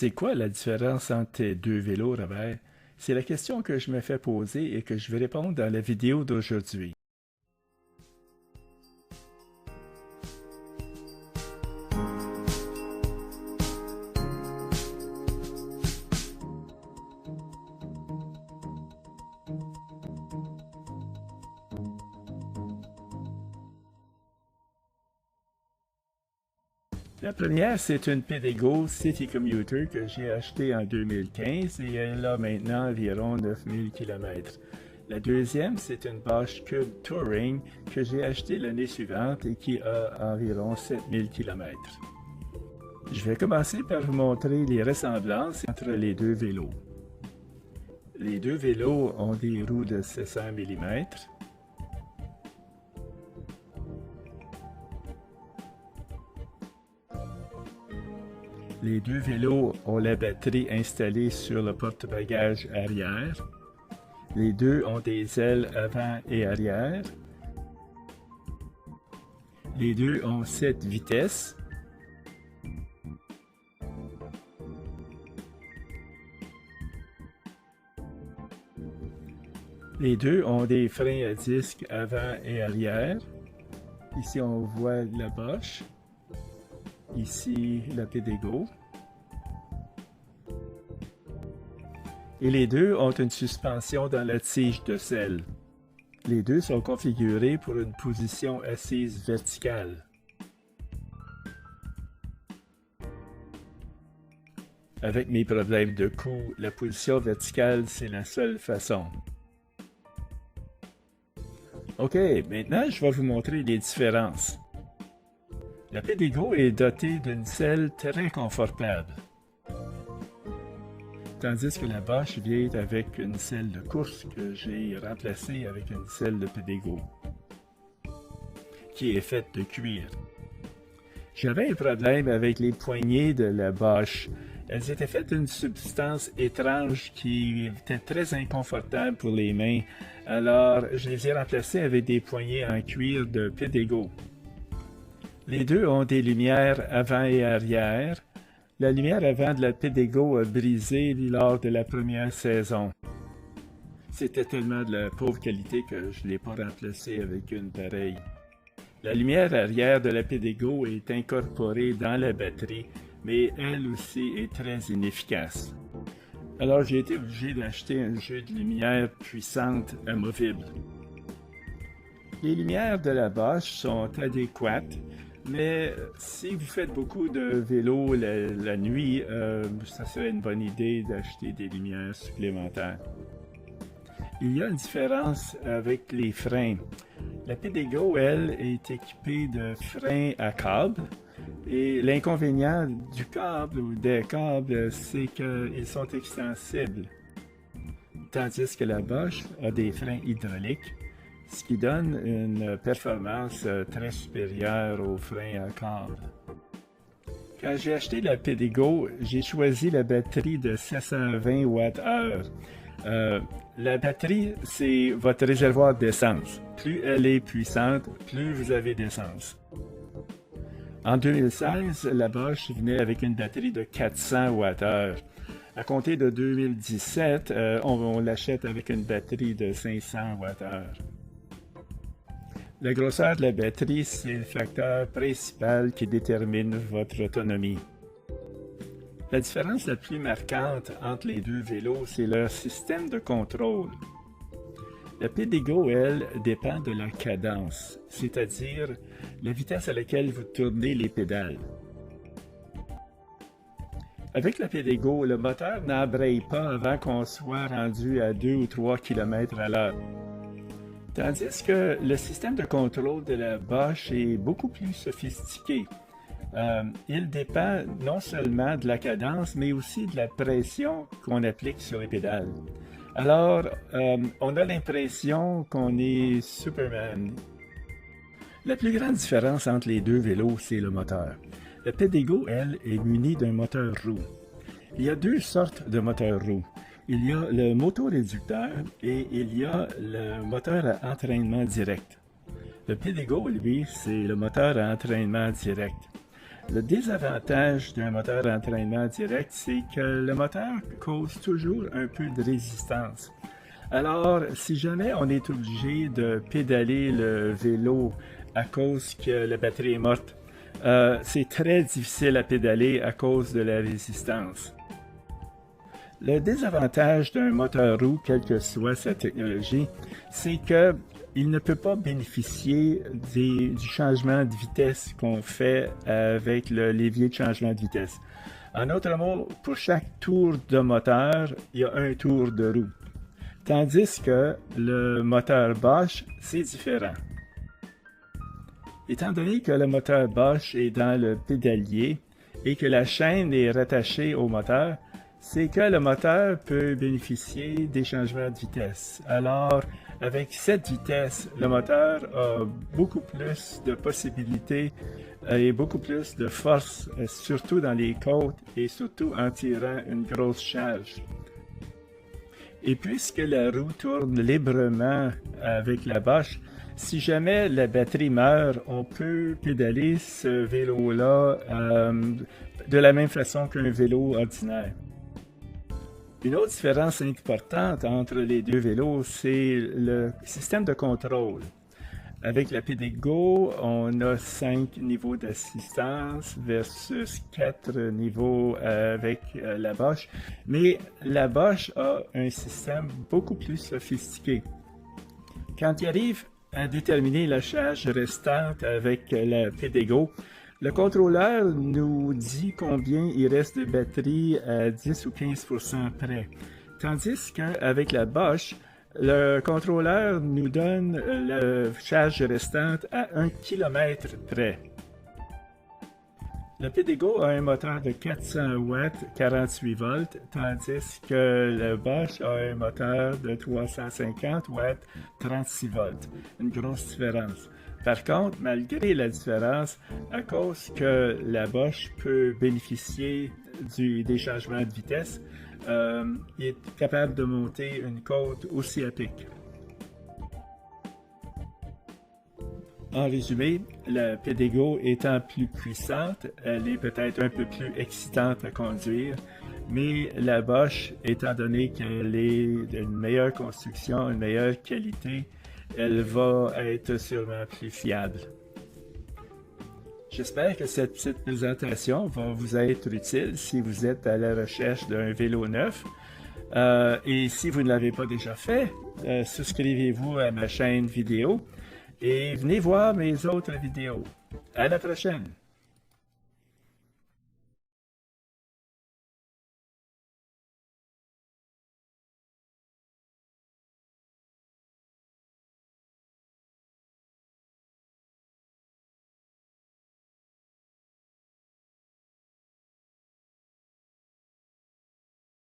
C'est quoi la différence entre tes deux vélos, Robert? C'est la question que je me fais poser et que je vais répondre dans la vidéo d'aujourd'hui. La première, c'est une Pedego City Commuter que j'ai achetée en 2015 et elle a maintenant environ 9000 km. La deuxième, c'est une Bosch Cube Touring que j'ai achetée l'année suivante et qui a environ 7000 km. Je vais commencer par vous montrer les ressemblances entre les deux vélos. Les deux vélos ont des roues de 700 mm. Les deux vélos ont la batterie installée sur le porte-bagages arrière. Les deux ont des ailes avant et arrière. Les deux ont 7 vitesses. Les deux ont des freins à disque avant et arrière. Ici, on voit la Bosch. Ici, la Pedego. Et les deux ont une suspension dans la tige de selle. Les deux sont configurés pour une position assise verticale. Avec mes problèmes de cou, la position verticale, c'est la seule façon. OK, maintenant je vais vous montrer les différences. La Pedego est dotée d'une selle très confortable, tandis que la Bosch vient avec une selle de course que j'ai remplacée avec une selle de Pedego, qui est faite de cuir. J'avais un problème avec les poignées de la Bosch. Elles étaient faites d'une substance étrange qui était très inconfortable pour les mains, alors je les ai remplacées avec des poignées en cuir de Pedego. Les deux ont des lumières avant et arrière. La lumière avant de la Pedego a brisé lors de la première saison. C'était tellement de la pauvre qualité que je ne l'ai pas remplacée avec une pareille. La lumière arrière de la Pedego est incorporée dans la batterie, mais elle aussi est très inefficace. Alors j'ai été obligé d'acheter un jeu de lumière puissante amovible. Les lumières de la Bosch sont adéquates, mais si vous faites beaucoup de vélo la nuit, ça serait une bonne idée d'acheter des lumières supplémentaires. Il y a une différence avec les freins. La Pedego, elle, est équipée de freins à câble. Et l'inconvénient du câble ou des câbles, c'est qu'ils sont extensibles. Tandis que la Bosch a des freins hydrauliques, ce qui donne une performance très supérieure aux freins à câble. Quand j'ai acheté la Pedego, j'ai choisi la batterie de 720 Wh. La batterie, c'est votre réservoir d'essence. Plus elle est puissante, plus vous avez d'essence. En 2016, la Bosch venait avec une batterie de 400 Wh. À compter de 2017, on l'achète avec une batterie de 500 Wh. La grosseur de la batterie, c'est le facteur principal qui détermine votre autonomie. La différence la plus marquante entre les deux vélos, c'est leur système de contrôle. La Pedego, elle, dépend de la cadence, c'est-à-dire la vitesse à laquelle vous tournez les pédales. Avec la Pedego, le moteur n'embraye pas avant qu'on soit rendu à 2 ou 3 km à l'heure. Tandis que le système de contrôle de la Bosch est beaucoup plus sophistiqué. Il dépend non seulement de la cadence, mais aussi de la pression qu'on applique sur les pédales. Alors, on a l'impression qu'on est Superman. La plus grande différence entre les deux vélos, c'est le moteur. La Pedego, elle, est munie d'un moteur roue. Il y a deux sortes de moteurs roues. Il y a le motoréducteur et il y a le moteur à entraînement direct. Le Pedego, lui, c'est le moteur à entraînement direct. Le désavantage d'un moteur d'entraînement direct, c'est que le moteur cause toujours un peu de résistance. Alors, si jamais on est obligé de pédaler le vélo à cause que la batterie est morte, c'est très difficile à pédaler à cause de la résistance. Le désavantage d'un moteur roue, quelle que soit sa technologie, c'est qu'il ne peut pas bénéficier du changement de vitesse qu'on fait avec le levier de changement de vitesse. En d'autres mots, pour chaque tour de moteur, il y a un tour de roue. Tandis que le moteur Bosch, c'est différent. Étant donné que le moteur Bosch est dans le pédalier et que la chaîne est rattachée au moteur, c'est que le moteur peut bénéficier des changements de vitesse. Alors, avec cette vitesse, le moteur a beaucoup plus de possibilités et beaucoup plus de force, surtout dans les côtes et surtout en tirant une grosse charge. Et puisque la roue tourne librement avec la Bosch, si jamais la batterie meurt, on peut pédaler ce vélo-là de la même façon qu'un vélo ordinaire. Une autre différence importante entre les deux vélos, c'est le système de contrôle. Avec la PDGO, on a 5 niveaux d'assistance versus 4 niveaux avec la Bosch. Mais la Bosch a un système beaucoup plus sophistiqué. Quand il arrive à déterminer la charge restante avec la PDGO, le contrôleur nous dit combien il reste de batterie à 10 ou 15% près. Tandis qu'avec la Bosch, le contrôleur nous donne la charge restante à 1 km près. Le PDGO a un moteur de 400 watts, 48 volts, tandis que le Bosch a un moteur de 350 watts, 36 volts. Une grosse différence. Par contre, malgré la différence, à cause que la Bosch peut bénéficier des changements de vitesse, il est capable de monter une côte aussi à pic. En résumé, la PDGO étant plus puissante, elle est peut-être un peu plus excitante à conduire, mais la Bosch, étant donné qu'elle est d'une meilleure construction, une meilleure qualité, elle va être sûrement plus fiable. J'espère que cette petite présentation va vous être utile si vous êtes à la recherche d'un vélo neuf. Et si vous ne l'avez pas déjà fait, souscrivez-vous à ma chaîne vidéo et venez voir mes autres vidéos. À la prochaine!